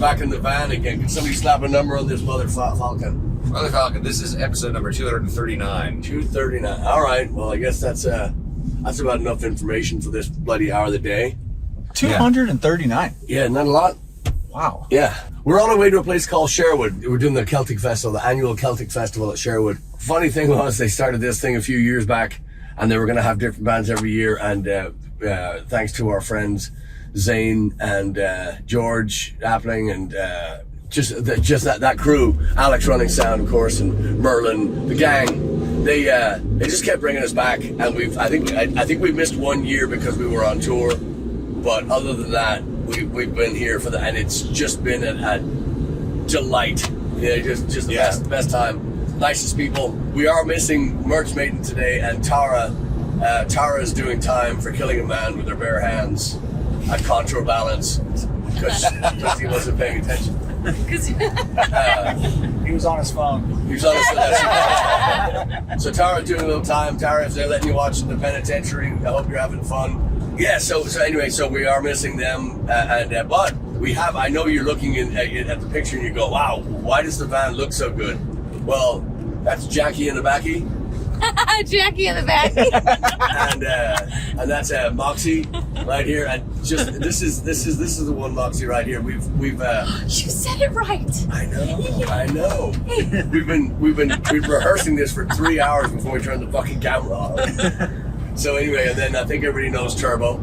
back in the van again. Can somebody slap a number on this Mother Falcon? Mother Falcon, this is episode number 239. 239. All right. Well, I guess that's about enough information for this bloody hour of the day. 239. Yeah, not a lot. Wow. Yeah. We're on our way to a place called Sherwood. We're doing the Celtic Festival, the annual Celtic Festival at Sherwood. Funny thing was, they started this thing a few years back, and they were going to have different bands every year. And thanks to our friends Zane and George Appling and just that crew, Alex running sound, of course, and Merlin, the gang, they just kept bringing us back. And I think we've missed 1 year because we were on tour. But other than that, we've been here and it's just been a delight. Yeah, just the best time. Nicest people. We are missing Merch Maiden today, and Tara. Tara is doing time for killing a man with her bare hands at contour balance because he wasn't paying attention. He was on his phone. He was on his phone. So Tara's doing a little time. Tara, if they're letting you watch the penitentiary, I hope you're having fun. Yeah, so anyway, so we are missing them, but we have, I know you're looking at the picture and you go, wow, why does the van look so good? Well, that's Jackie in the backy. Jackie in the backy. and that's Moxie right here. And just this is the one Moxie right here. We've You said it right. I know. We've been rehearsing this for 3 hours before we turned the fucking camera on. So anyway, and then I think everybody knows Turbo.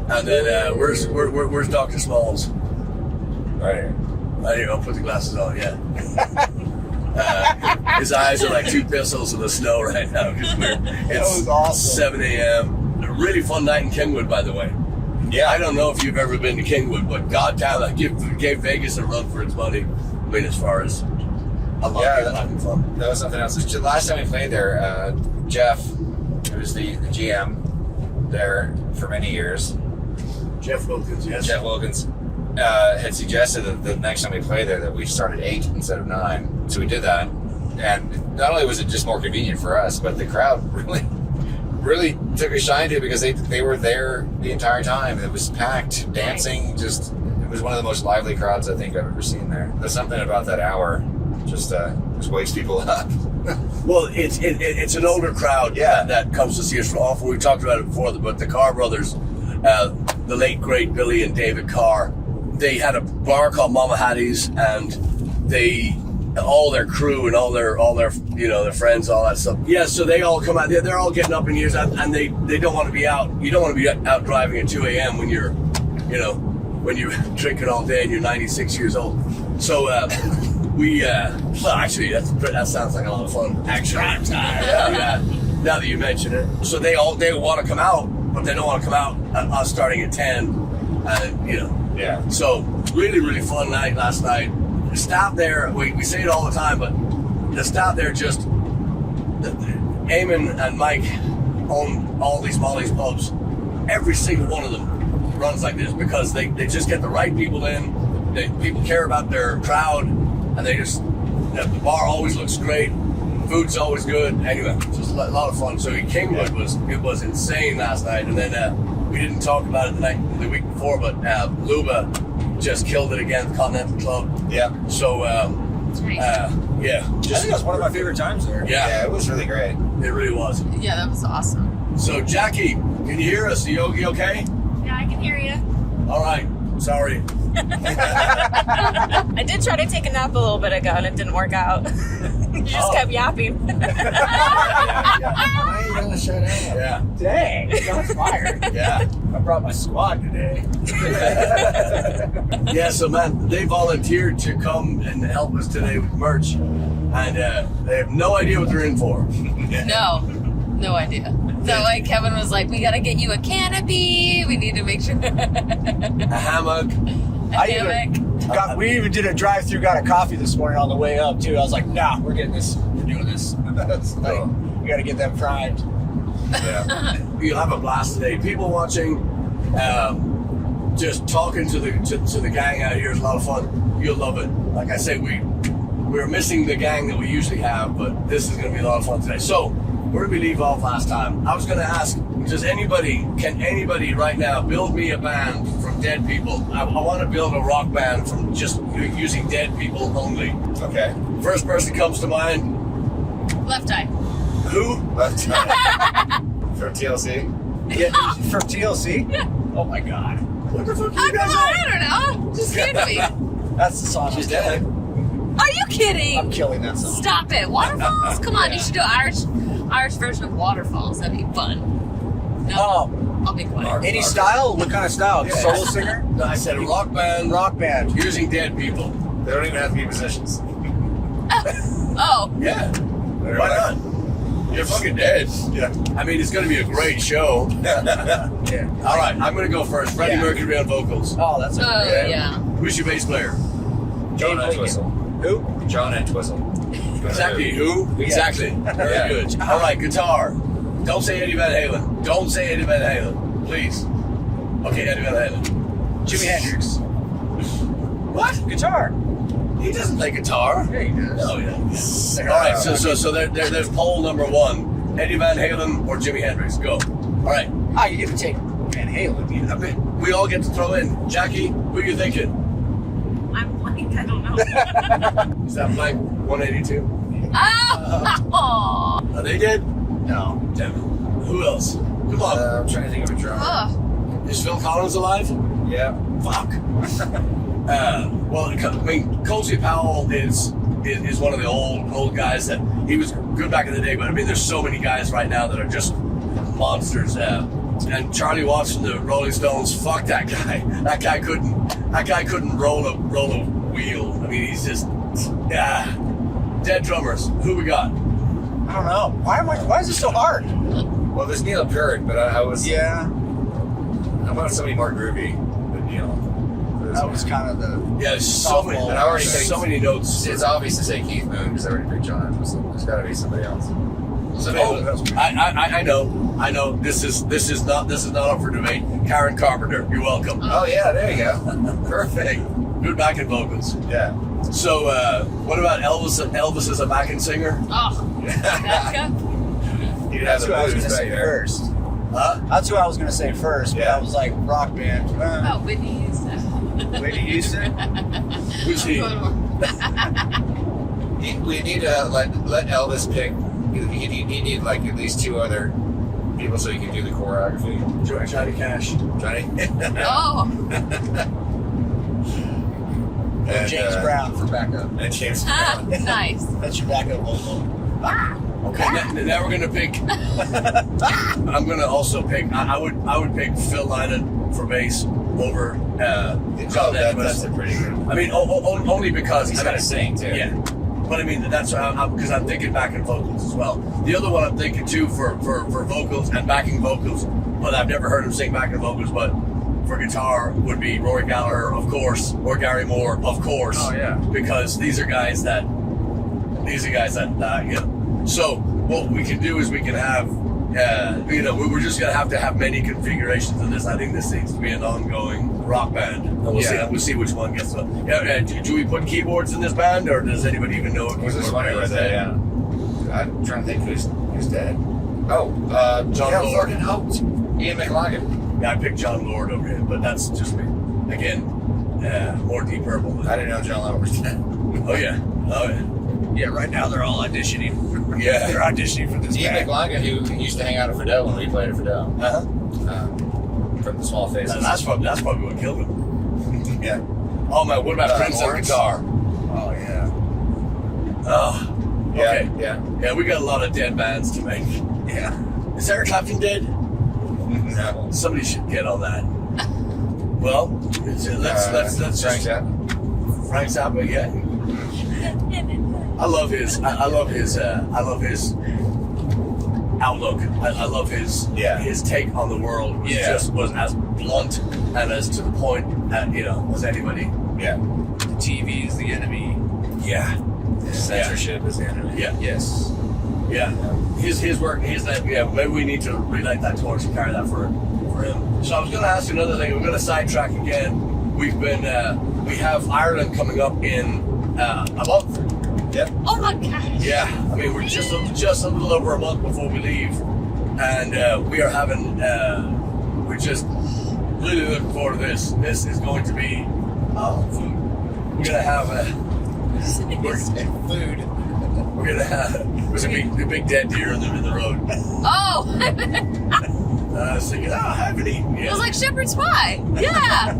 And then where's Dr. Smalls? Right here. Right here. I'll put the glasses on. Yeah. His eyes are like two pistols in the snow right now. It's awesome. 7 a.m. A really fun night in Kingwood, by the way. Yeah. I don't know if you've ever been to Kingwood, but goddamn, I gave Vegas a run for its money. I mean, as far as I love having fun. That was something else. Last time we played there, Jeff, who was the GM there for many years. Jeff Wilkins, yes. Jeff Wilkins had suggested that the next time we played there that we start at 8 instead of 9. So we did that. And not only was it just more convenient for us, but the crowd really took a shine to it because they were there the entire time. It was packed, dancing, just it was one of the most lively crowds I think I've ever seen there. There's something about that hour just wakes people up. Well, it's an older crowd that comes to see us from often. We've talked about it before, but the Carr brothers, the late great Billy and David Carr, they had a bar called Mama Hattie's, and all their crew and all their their friends, all that stuff. Yeah, so they all come out. They're all getting up in years, and they don't want to be out. You don't want to be out driving at 2 a.m. when you're drinking all day and you're 96 years old. So well, actually, that sounds like a lot of fun. Actually, yeah. Now that you mention it, so they want to come out, but they don't want to come out starting at 10. Yeah. So really, really fun night last night. The staff there, we say it all the time, but the staff there just, Eamon and Mike own all these Molly's pubs. Every single one of them runs like this because they just get the right people in. People care about their crowd, and the bar always looks great. Food's always good. Anyway, just a lot of fun. So Kingwood was insane last night, and then we didn't talk about it the week before, but Luba just killed it again at the Continental Club. Yeah. So yeah. I think that's one of my favorite times there. Yeah, it was really great. It really was. Yeah, that was awesome. So Jackie, can you hear us? You okay? Yeah, I can hear you. All right. Sorry. I did try to take a nap a little bit ago and it didn't work out. You just kept yapping. Why are you gonna shut up? Yeah. Dang, shots fired. Yeah. I brought my squad today. Yeah, so man, they volunteered to come and help us today with merch, and they have no idea what they're in for. No idea. So like Kevin was like, we gotta get you a canopy. We need to make sure. A hammock. We even did a drive-through, got a coffee this morning on the way up too. I was like, nah, we're getting this. We're doing this. We gotta get them primed. Yeah. You'll have a blast today. People watching, just talking to the gang out here is a lot of fun. You'll love it. Like I say, we're missing the gang that we usually have, but this is going to be a lot of fun today. So Where did we leave off last time? I was going to ask, can anybody right now build me a band from dead people? I want to build a rock band from just using dead people only. Okay. First person comes to mind. Left eye. Who? Left eye. From TLC. Yeah, from TLC? Yeah. Oh my god. What the fuck are I you guys don't know. Just scared me. That's the song. She's dead. Are you kidding? I'm killing that song. Stop it. Waterfalls? Come on, you should do an Irish version of Waterfalls. That'd be fun. No, Oh, I'll be quiet. any style? What kind of style? Yeah. Solo singer? No, I said a rock band Rock band. using dead people. They don't even have to be musicians. Oh, Yeah. Why not? You're fucking dead. Yeah. I mean, it's going to be a great show. Yeah. All right, I'm going to go first. Freddie Yeah. Mercury on vocals. Oh, that's a yeah. Who's your bass player? John Dave Entwistle. Who? John Entwistle. Exactly. Who? Exactly. Very Yeah. good. All right, guitar. Don't say Eddie Van Halen. Don't say Eddie Van Halen. Please. Okay, Eddie Van Halen. Jimi Hendrix. What? Guitar. He doesn't play guitar. Yeah, he does. Oh, yeah. All right, so there's poll number one. Eddie Van Halen or Jimi Hendrix. Go. All right. Ah, you get to take Van Halen. You know. I mean, we all get to throw in. Jackie, who are you thinking? I'm blank. I don't know. Is that blank 182? Oh. Are they dead? No. Damn it. Who else? Come on. I'm trying to think of a drummer. Oh. Is Phil Collins alive? Yeah. Fuck. Well, I mean, Cozy Powell is one of the old guys that he was good back in the day, but I mean, there's so many guys right now that are just monsters. And Charlie Watts from the Rolling Stones, fuck that guy. That guy couldn't roll a wheel. I mean, he's just dead drummers. Who we got? I don't know. Why is it so hard? Well, there's Neil Peart, but I was. Yeah. I wanted somebody more groovy than Neil. That was kind of the. Yeah, there's so many. And I already picked- so many notes. It's obvious to say Keith Moon because I already picked John Entwistle. There's got to be somebody else. I know. This is not up for debate. Karen Carpenter, you're welcome. Oh yeah, there you go. Perfect. Good backing vocals. Yeah. So, what about Elvis? Elvis as a backing singer? Oh. That's good. You'd have That's the who I was blues going to back say there. first. Huh? That's who I was going to say first. But Yeah. I was like rock band. Oh, Whitney Houston. Whitney Houston. Who's he? We need to let Elvis pick. You need like at least two other people so you can do the choreography. Johnny Cash. Johnny. Oh. And, James Brown for backup. And James Ah, Brown. nice. That's your backup vocal. Okay, now we're gonna pick. I'm gonna also pick. I would pick Phil Lynott for bass over John That's Entwistle. a pretty good. I mean, only because He's got to sing too. Yeah, but I mean that's because I'm thinking backing vocals as well. The other one I'm thinking too for vocals and backing vocals, but I've never heard him sing backing vocals. But for guitar would be Rory Gallagher, of course, or Gary Moore, of course. Oh, yeah. Because these are guys that you know. So what we can do is we can have, we're just gonna have to have many configurations of this. I think this needs to be an ongoing rock band, and we'll see which one gets. Do we put keyboards in this band, or does anybody even know? Was this funny right there? Yeah. I'm trying to think who's dead. Oh, John Lord. Ian McLagan. Yeah, I picked John Lord over him, but that's just me. Again, more Deep Purple. I didn't know John Lord was dead. Oh yeah. Yeah, right now they're all auditioning. Yeah. They're auditioning for this Ian band. McLagan, who used to hang out at Fidel when we played at Fidel. From the Small Faces. That's probably what killed him. Yeah. Oh man, what about Prince on Lawrence? guitar? Oh, yeah. Oh, okay. Yeah. We got a lot of dead bands to make. Yeah. Is Eric Clapton dead? No. Somebody should get on that. Well, let's Frank just Zappa. Frank Zappa. Yeah, I love his outlook. I love his take on the world. Which just was as blunt and as to the point, as anybody. Yeah. The TV is the enemy. Yeah. Censorship is the enemy. Yeah. Yes. Yeah. His work. Maybe we need to relight that torch and carry that for him. So I was going to ask you another thing. We're going to sidetrack again. We have Ireland coming up in a month. Yep. Oh my gosh. Yeah, I mean, we're just a little over a month before we leave, and we are having, we're just really looking forward to this. This is going to be food. We're gonna have Food. we're gonna have there's a big dead deer in the road. Oh. I was thinking, I haven't eaten It yet. was like shepherd's pie. Yeah.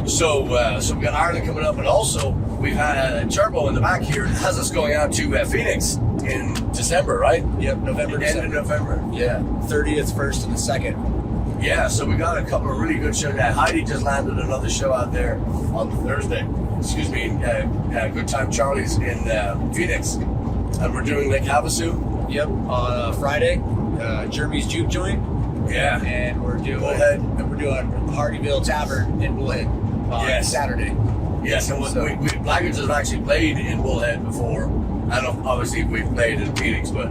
So we got Ireland coming up, and also we've had Turbo in the back here has us going out to Phoenix in December, right? Yep, November, End of November. Yeah. 30th, 1st, and the 2nd. Yeah, so we got a couple of really good shows. Heidi just landed another show out there on Thursday. Excuse me, Good Time Charlie's in Phoenix, and we're doing Lake Havasu. Yep, on Friday, Jeremy's Juke Joint. Yeah, And we're doing Bullhead. Hardyville Tavern in Bullhead on Yes. Saturday. yes, and Blaggards has actually played in Bullhead before. I don't obviously we've played in Phoenix, but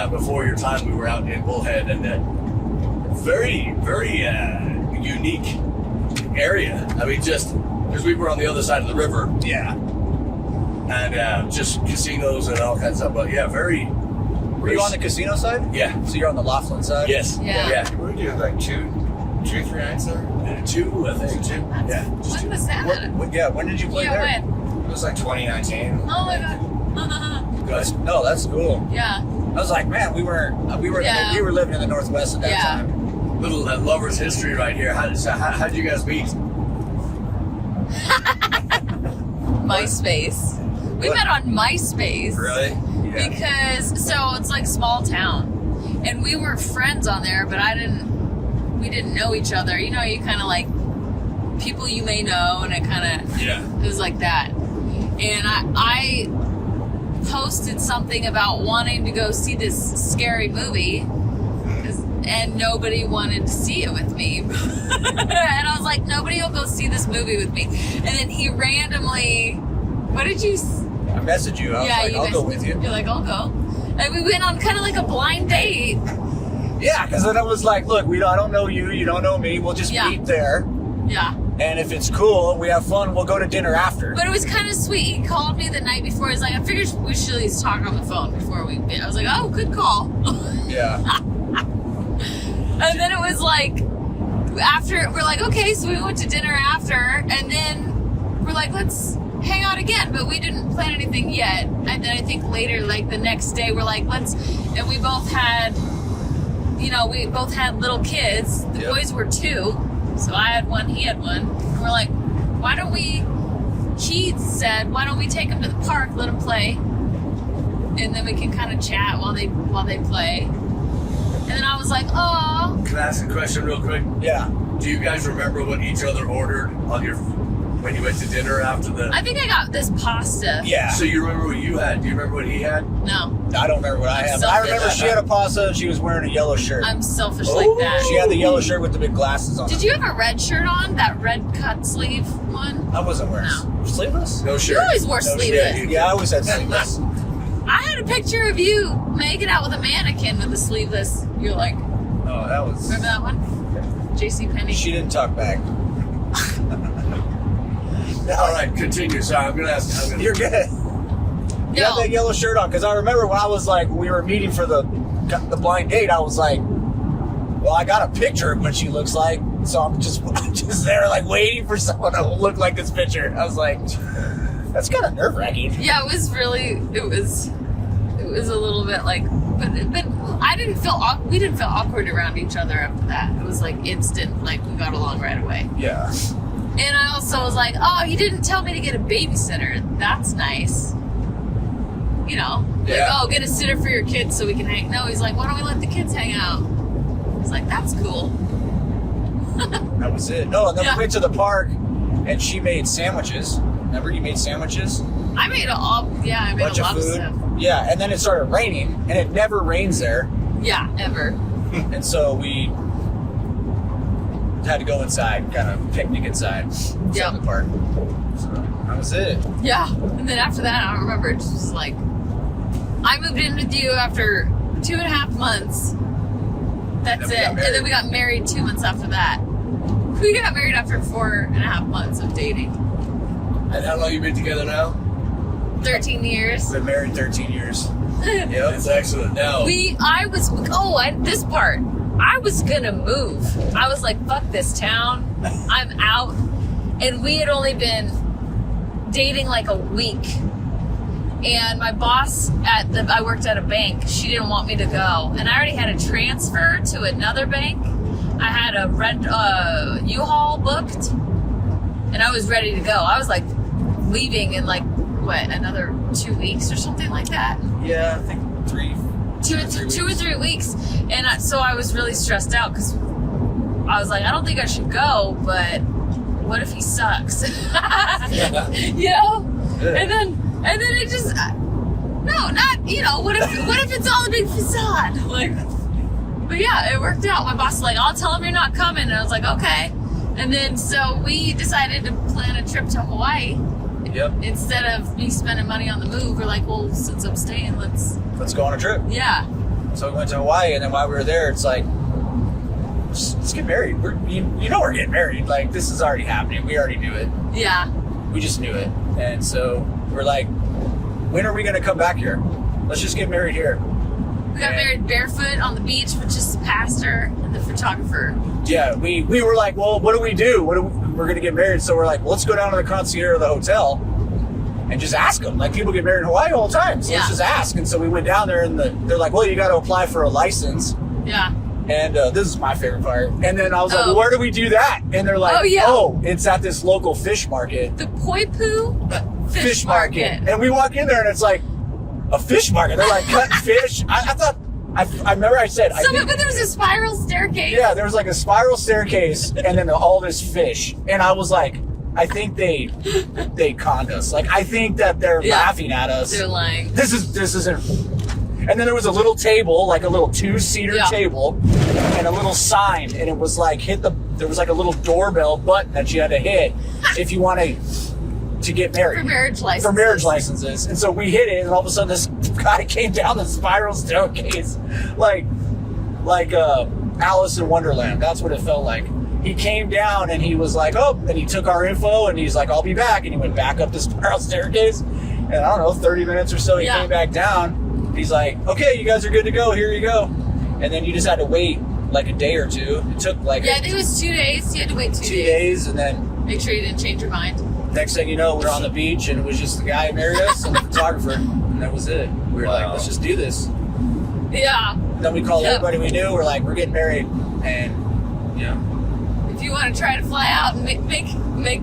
before your time we were out in Bullhead, and very, very unique area. I mean, just because we were on the other side of the river, Yeah. and just casinos and all kinds of stuff. But yeah, very. Were you on the casino side? Yeah. So you're on the Laughlin side? Yes. Yeah. We do like two, 3 nights there. 2, I think. 2. Yeah. Just When 2. was that? When did you play Yeah, there? when? It was like 2019. Oh my god. That's cool. Yeah. I was like, man, we were Yeah. we were living in the Northwest at that Yeah. time. Little lovers history right here. How did you guys meet? MySpace. We What? met on MySpace. Really? Yeah. Because it's like small town, and we were friends on there, but we didn't know each other. You know, you kind of like people you may know, and it was like that. And I posted something about wanting to go see this scary movie, and nobody wanted to see it with me. And I was like, nobody will go see this movie with me. And then he randomly, what did you? I messaged you. I was like, I'll go with you. You're like, I'll go. And we went on kind of like a blind date. Yeah, because then I was like, look, I don't know you, you don't know me. We'll just Yeah. meet there, Yeah. and if it's cool, we have fun. We'll go to dinner after. But it was kind of sweet. He called me the night before. He's like, I figured we should at least talk on the phone before we meet. I was like, oh, good call. Yeah. And then it was like, after, we're like, okay, so we went to dinner after, and then we're like, let's hang out again, but we didn't plan anything yet. And then I think later, like the next day, we're like, and we both had little kids. The Yep. boys were 2, so I had one, he had one. And we're like, he said, why don't we take them to the park, let them play, and then we can kind of chat while they play. And then I was like, oh. Can I ask a question real quick? Yeah. Do you guys remember what each other ordered when you went to dinner after the? I think I got this pasta. Yeah. So you remember what you had? Do you remember what he had? No, I don't remember what I had. But I remember she had a pasta and she was wearing a yellow shirt. I'm selfish Oh. like that. She had the yellow shirt with the big glasses on. Did you have a red shirt on? That red cut sleeve one? I wasn't wearing sleeveless. No shirt. You always wore No sleeveless. shirt. Yeah, I always had sleeveless. I had a picture of you making out with a mannequin with a sleeveless. You're like, Oh, that was. remember that one? JCPenney. She didn't talk back. All right, continue. Sorry, I'm gonna ask. You're good. You had that yellow shirt on because I remember when I was like, we were meeting for the blind date. I was like, well, I got a picture of what she looks like, so I'm just there like waiting for someone to look like this picture. I was like, that's kind of nerve wracking. Yeah, it was a little bit like, but I didn't feel we didn't feel awkward around each other after that. It was like instant, like we got along right away. Yeah. And I also was like, oh, he didn't tell me to get a babysitter. That's nice. You know, Yeah. like, oh, get a sitter for your kids so we can hang. No, he's like, why don't we let the kids hang out? I was like, that's cool. That was it. No, and then Yeah. we went to the park, and she made sandwiches. Remember, you made sandwiches? I made I made a Bunch lot of of food. stuff. Yeah, and then it started raining, and it never rains there. Yeah, ever. And so we had to go inside, kind of picnic inside Yeah. the park. So that was it. Yeah. And then after that, I don't remember. It's just like, I moved in with you after 2.5 months. That's Then we it. got And married. then we got married 2 months after that. We got married after 4.5 months of dating. And how long you been together now? 13 years. Been married 13 years. Yep, it's excellent. Now, This part, I was gonna move. I was like, fuck this town. I'm out. And we had only been dating like a week. And my boss I worked at a bank. She didn't want me to go. And I already had a transfer to another bank. I had a U-Haul booked. And I was ready to go. I was like leaving in like, another 2 weeks or something like that? Yeah, I think two or 3 weeks. And so I was really stressed out because I was like, I don't think I should go, but what if he sucks? You know? And then it just, what if it's all a big facade? Like, but yeah, it worked out. My boss was like, I'll tell him you're not coming. And I was like, okay. And then so we decided to plan a trip to Hawaii. Yep. Instead of me spending money on the move, we're like, well, since I'm staying, let's go on a trip. Yeah. So we went to Hawaii, and then while we were there, it's like, let's get married. We're getting married. Like, this is already happening. We already knew it. Yeah. We just knew it. And so we're like, when are we going to come back here? Let's just get married here. We got married barefoot on the beach with just the pastor and the photographer. Yeah, we were like, well, what do we do? We're going to get married. So we're like, well, let's go down to the concierge of the hotel and just ask them. Like, people get married in Hawaii all the time. So let's just ask. And so we went down there, and they're like, well, you got to apply for a license. Yeah. And this is my favorite part. And then I was like, well, where do we do that? And they're like, it's at this local fish market. The Poipu Fish Market. And we walk in there, and it's like, a fish market. They're like cutting fish. I thought, I remember I said, but there was a spiral staircase. Yeah, there was like a spiral staircase, and then all this fish. And I was like, I think they conned us. Like, I think that they're laughing at us. They're lying. This isn't. And then there was a little table, like a little 2-seater table, and a little sign, and it was like, there was like a little doorbell button that you had to hit if you want to get married. For marriage licenses. And so we hit it, and all of a sudden this guy came down the spiral staircase like Alice in Wonderland. That's what it felt like. He came down, and he was like, and he took our info, and he's like, I'll be back. And he went back up the spiral staircase, and I don't know, 30 minutes or so, he came back down. He's like, okay, you guys are good to go. Here you go. And then you just had to wait like a day or two. It took like I think it was 2 days. You had to wait 2 days. 2 days, and then make sure you didn't change your mind. Next thing you know, we're on the beach, and it was just the guy who married us and the photographer, and that was it. We were like, let's just do this. Yeah. Then we called everybody we knew. We're like, we're getting married, and if you want to try to fly out and make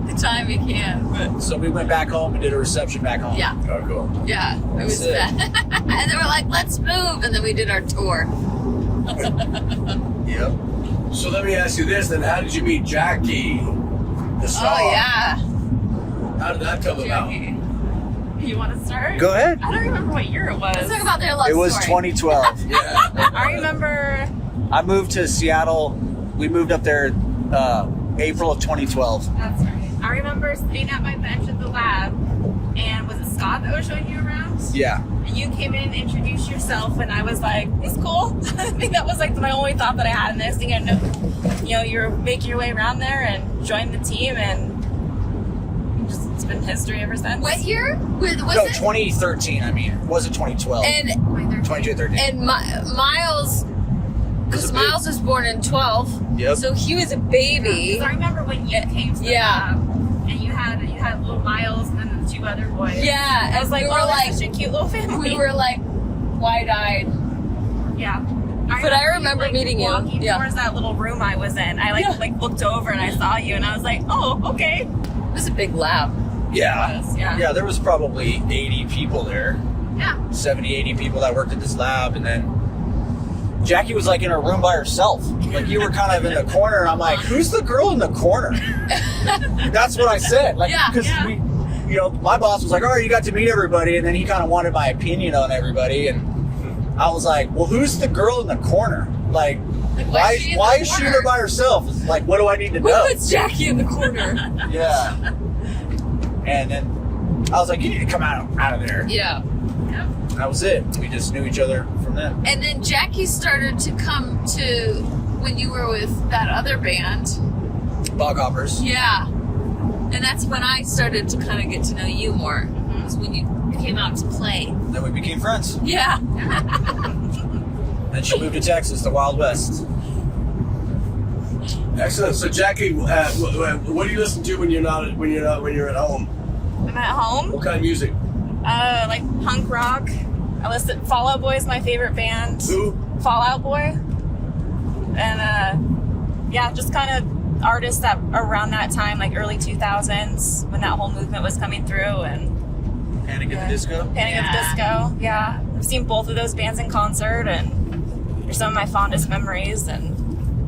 the time, you can. But. So we went back home and did a reception back home. Yeah. Oh, cool. Yeah, it was that. And they were like, let's move, and then we did our tour. Yep. So let me ask you this then: how did you meet Jackie, the star? Oh yeah. How did that come about? You want to start? Go ahead. I don't remember what year it was. Let's talk about their love It was story. 2012. Yeah. I remember. I moved to Seattle. We moved up there April of 2012. That's right. I remember sitting at my bench at the lab, and was it Scott that was showing you around? Yeah. And you came in, introduced yourself, and I was like, "It's cool." I think that was like my only thought that I had. And next thing I know, you're making your way around there and joined the team, and it's been history ever since. What year? Was it? 2013. I mean, was it 2012? And 2013. And Miles, because Miles was born in 12. Yep. So he was a baby. Because I remember when you came to the lab, and you had little Miles and then the 2 other boys. Yeah. I was like, we were like such a cute little family. We were like wide-eyed. Yeah. But I remember meeting you. Walking towards that little room I was in. I like looked over and I saw you, and I was like, oh, okay. It was a big lab. Yeah. Yeah, there was probably 80 people there. Yeah. 70, 80 people that worked at this lab, and then Jackie was like in her room by herself. Like, you were kind of in the corner, and I'm like, who's the girl in the corner? That's what I said. Like, because we, my boss was like, all right, you got to meet everybody, and then he kind of wanted my opinion on everybody, and I was like, well, who's the girl in the corner? Like why is she there by herself? It's like, what do I need to know? Who puts Jackie in the corner? Yeah. And then I was like, you need to come out of there. Yeah. That was it. We just knew each other from then. And then Jackie started to come to when you were with that other band. Boghoppers. Yeah. And that's when I started to kind of get to know you more. Was when you came came out to play. Then we became friends. Yeah. Then she moved to Texas, the Wild West. Excellent. So Jackie, what do you listen to when you're at home? I'm at home. What kind of music? Like punk rock. I listen. Fall Out Boy is my favorite band. Who? Fall Out Boy. And yeah, just kind of artists that around that time, like early 2000s, when that whole movement was coming through, and Panic at the Disco. Panic at the Disco. Yeah, I've seen both of those bands in concert, and they're some of my fondest memories. And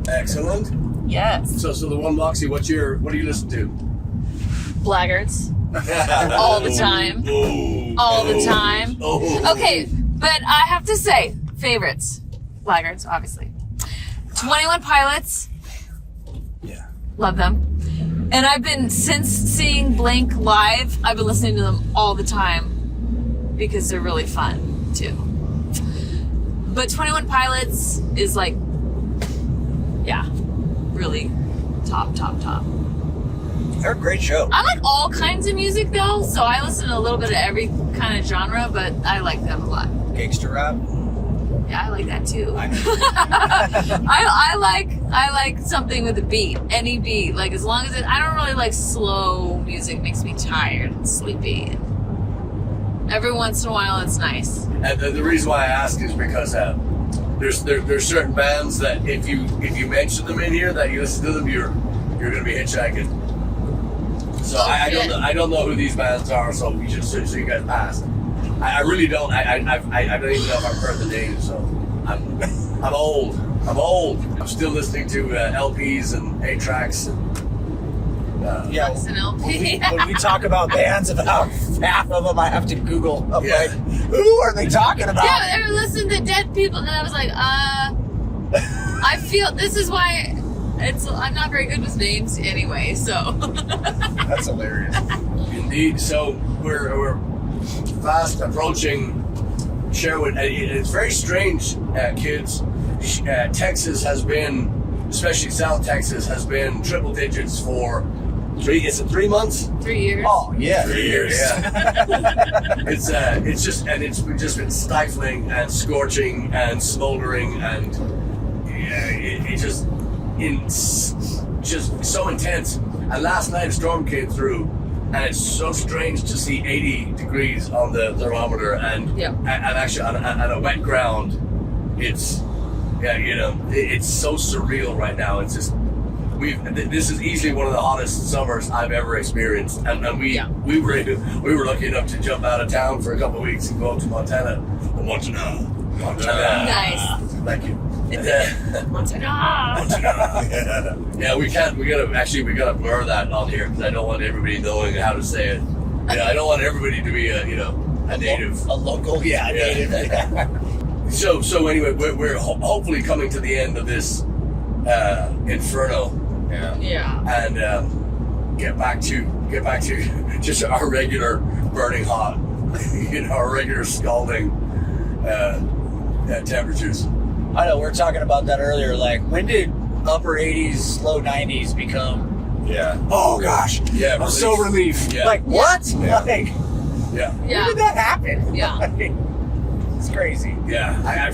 Excellent. yes, So the one Moxie, what do you listen to? Blaggards. All the time. All the time. Okay, but I have to say, favorites. Blaggards, obviously. 21 Pilots. Yeah. Love them. And I've been, since seeing Blink live, I've been listening to them all the time because they're really fun, too. But 21 Pilots is like, yeah, really top. They're a great show. I like all kinds of music, though, so I listen to a little bit of every kind of genre, but I like them a lot. Gangster rap. Yeah, I like that, too. I know. I like something with a beat, any beat. Like, as long as I don't really like slow music. Makes me tired and sleepy. Every once in a while, it's nice. And the reason why I ask is because there's certain bands that if you mention them in here, that you listen to them, you're gonna be hitchhiking. So I don't know who these bands are. So you guys pass. I really don't. I don't even know if I've heard the names. So I'm old. I'm still listening to LPs and 8-tracks. Yeah. What's an LP? When we talk about bands, about half of them I have to Google. I'm Yeah. like, who are they talking about? Yeah, they were listening to Dead People, and I was like, I feel this is why I'm not very good with names anyway. So That's hilarious. Indeed. So we're fast approaching Sherwood. It's very strange, kids. Texas has been, especially South Texas, has been triple digits for 3 months? 3 years. Oh, yeah. 3 years. Yeah. it's just been stifling and scorching and smoldering and it's just so intense. And last night a storm came through, and it's so strange to see 80 degrees on the thermometer and actually on a wet ground. It's it's so surreal right now. It's just this is easily one of the hottest summers I've ever experienced, and we were lucky enough to jump out of town for a couple of weeks and go up to Montana. Montana. Nice. Thank you. Montana. Yeah, we gotta blur that on here because I don't want everybody knowing how to say it. Yeah, I don't want everybody to be a native, a local, native. So anyway, we're hopefully coming to the end of this inferno. Yeah. And get back to just our regular burning hot, our regular scalding temperatures. I know, we were talking about that earlier. Like, when did upper 80s, low 90s become? Yeah. Oh gosh. Yeah. I'm so relieved. Yeah. Like, what? Yeah. Like, Yeah. when did that happen? Yeah. Like, it's crazy. Yeah. I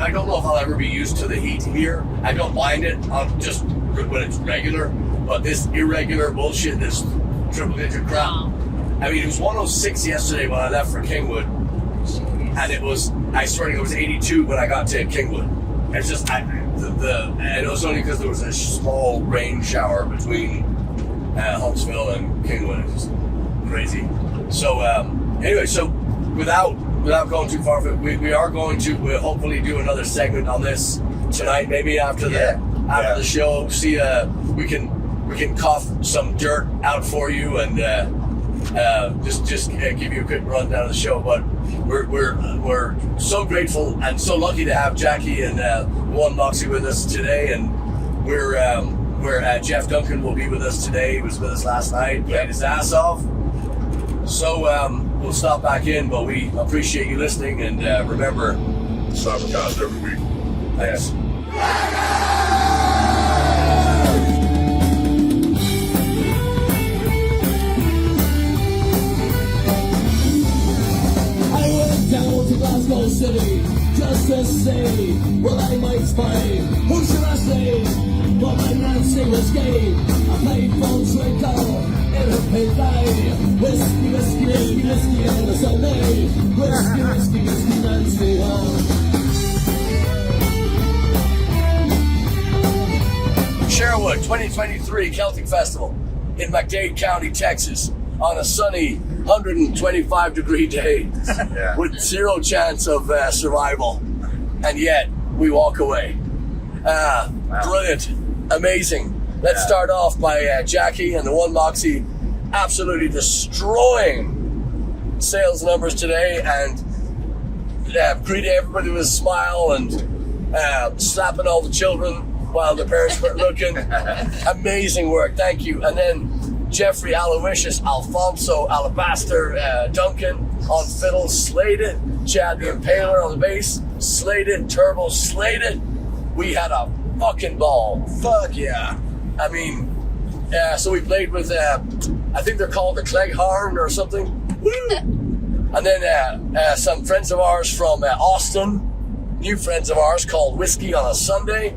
don't know if I'll ever be used to the heat here. I don't mind it just when it's regular, but this irregular bullshit, this triple digit crap. I mean, it was 106 yesterday when I left for Kingwood, and I swear it was 82 when I got to Kingwood. It's just and it was only because there was a small rain shower between Huntsville and Kingwood. It's just crazy. So anyway, so without going too far, we are going to hopefully do another segment on this tonight, maybe after the show. See, we can cough some dirt out for you and just give you a quick rundown of the show. But we're so grateful and so lucky to have Jackie and one Moxie with us today, and we're Jeff Duncan will be with us today. He was with us last night, played his ass off. So we'll stop back in, but we appreciate you listening, and remember, SlapperCast every week. Thanks. down to Glasgow City just to say, well, I might spy. Who should I say? But my Nancy was gay. I played phone trickle in her pink eye. Whiskey, whiskey, whiskey, whiskey on a Sunday. Whiskey, whiskey, whiskey, Nancy, Sherwood 2023 Celtic Festival in McDade County, Texas, on a sunny 125-degree day with zero chance of survival, and yet we walk away. Wow. Brilliant, amazing. Let's start off by Jackie and the one Moxie absolutely destroying sales numbers today, and greeting everybody with a smile and slapping all the children while the parents were looking. Amazing work, thank you. And then Jeffrey Aloysius, Alfonso Alabaster, Duncan on fiddle, slayed it. Chad the Impaler on the bass, slayed it. Turbo, slayed it. We had a fucking ball. Fuck yeah. I mean, so we played with, I think they're called the Cleghorn or something. Woo! And then some friends of ours from Austin, new friends of ours called Whiskey on a Sunday.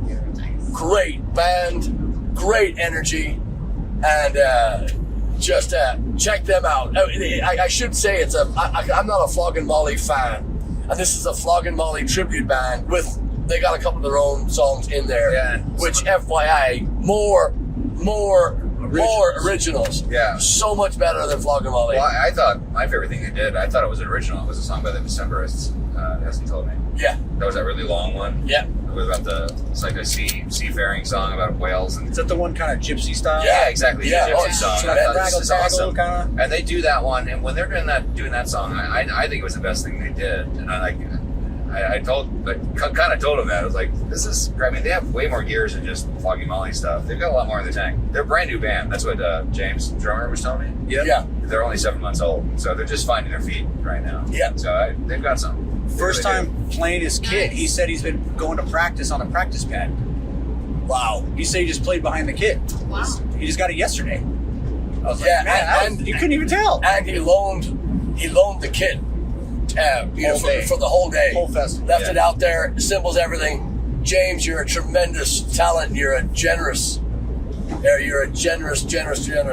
Great band, great energy, and just check them out. I should say I'm not a Flogging Molly fan, and this is a Flogging Molly tribute band they got a couple of their own songs in there, which FYI, more originals. Yeah. So much better than Flogging Molly. Well, I thought my favorite thing they did, I thought it was original. It was a song by the Decemberists, as he told me. Yeah. That was that really long one. Yeah. It was about it's like a seafaring song about whales. And is that the one kind of gypsy style? Yeah, exactly. Yeah. Gypsy song. I thought this is awesome. Kinda. And they do that one, and when they're doing that song, I think it was the best thing they did. And I kind of told them that. I was like, this is, I mean, they have way more gears than just Flogging Molly stuff. They've got a lot more in the tank. They're a brand new band. That's what James, drummer, was telling me. Yep. Yeah. They're only 7 months old, so they're just finding their feet right now. Yeah. So they've got something. First time playing his kit, he said he's been going to practice on the practice pad. Wow. He said he just played behind the kit. Wow. He just got it yesterday. I was Yeah, like, man, and you couldn't even tell. And he loaned the kit for the whole day. Whole festival. Left it out there, cymbals, everything. James, you're a tremendous talent. You're a generous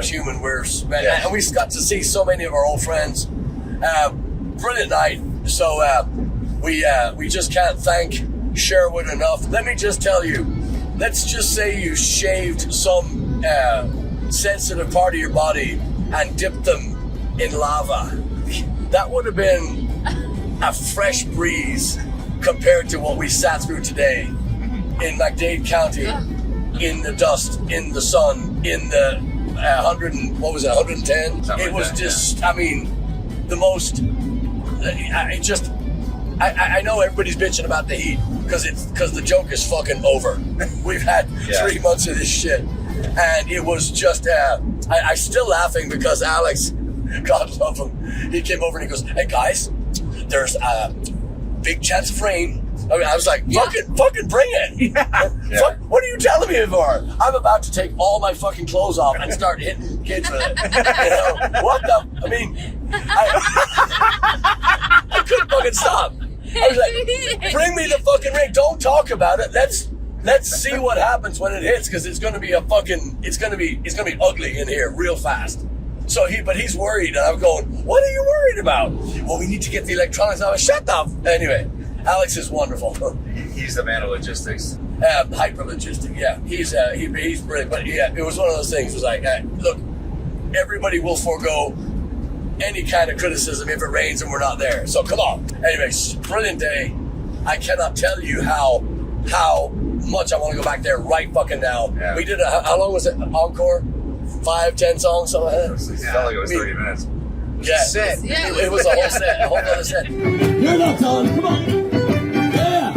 human. And we got to see so many of our old friends. Brilliant night. So we just can't thank Sherwood enough. Let me just tell you, let's just say you shaved some sensitive part of your body and dipped them in lava. That would have been a fresh breeze compared to what we sat through today in McDade County, in the dust, in the sun, in the 110? It was just, I mean, the most. I know everybody's bitching about the heat because the joke is fucking over. We've had 3 months of this shit, and it was just. I'm still laughing because Alex, God love him, he came over and he goes, "Hey guys, there's a big chance of rain." I mean, I was like, fucking bring it. Yeah. What are you telling me for? I'm about to take all my fucking clothes off and start hitting kids with it. You know, what the? I mean, I couldn't fucking stop. I was like, bring me the fucking rain. Don't talk about it. Let's see what happens when it hits, because it's gonna be it's gonna be ugly in here real fast. So he's worried, and I'm going, what are you worried about? Well, we need to get the electronics out. Shut up. Anyway, Alex is wonderful. He's the man of logistics. Hyper logistic, yeah. He's brilliant. But yeah, it was one of those things. It was like, look, everybody will forego any kind of criticism if it rains and we're not there. So come on. Anyways, brilliant day. I cannot tell you how much I want to go back there right fucking now. Yeah. We did how long was it? Encore? 5-10 songs, something like that. It felt like it was 30 minutes. Yeah. Set. Yeah, It was a whole set, a whole other set. You're not done. Come on. Yeah.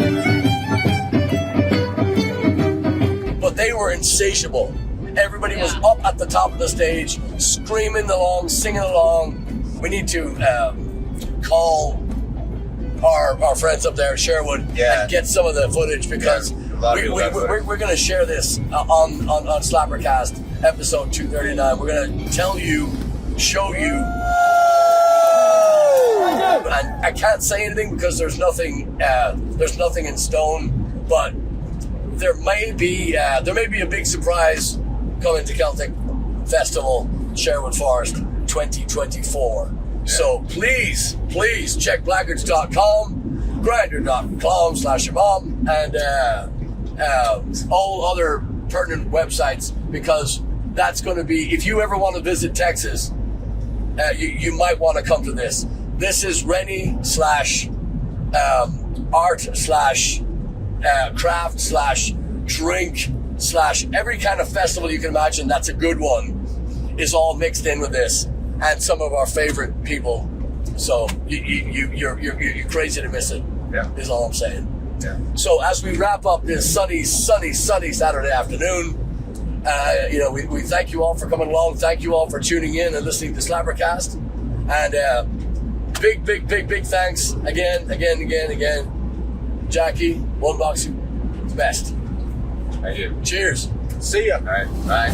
But they were insatiable. Everybody was up at the top of the stage, screaming along, singing along. We need to call our friends up there at Sherwood and get some of the footage, because we're going to share this on SlapperCast episode 239. We're going to tell you, show you. and I can't say anything because there's nothing in stone, but there may be a big surprise coming to Celtic Festival Sherwood Forest 2024. So please check blaggards.com, grindr.com/your-mom, and all other pertinent websites, because that's going to be, if you ever want to visit Texas, you might want to come to this. This is Rennie / art / craft / drink / every kind of festival you can imagine that's a good one is all mixed in with this, and some of our favorite people. So you're crazy to miss it. Yeah. Is all I'm saying. Yeah. So as we wrap up this sunny Saturday afternoon, we thank you all for coming along. Thank you all for tuning in and listening to SlapperCast. And big thanks again. Jackie, one Moxie, best. Thank you. Cheers. See ya. All right. Bye.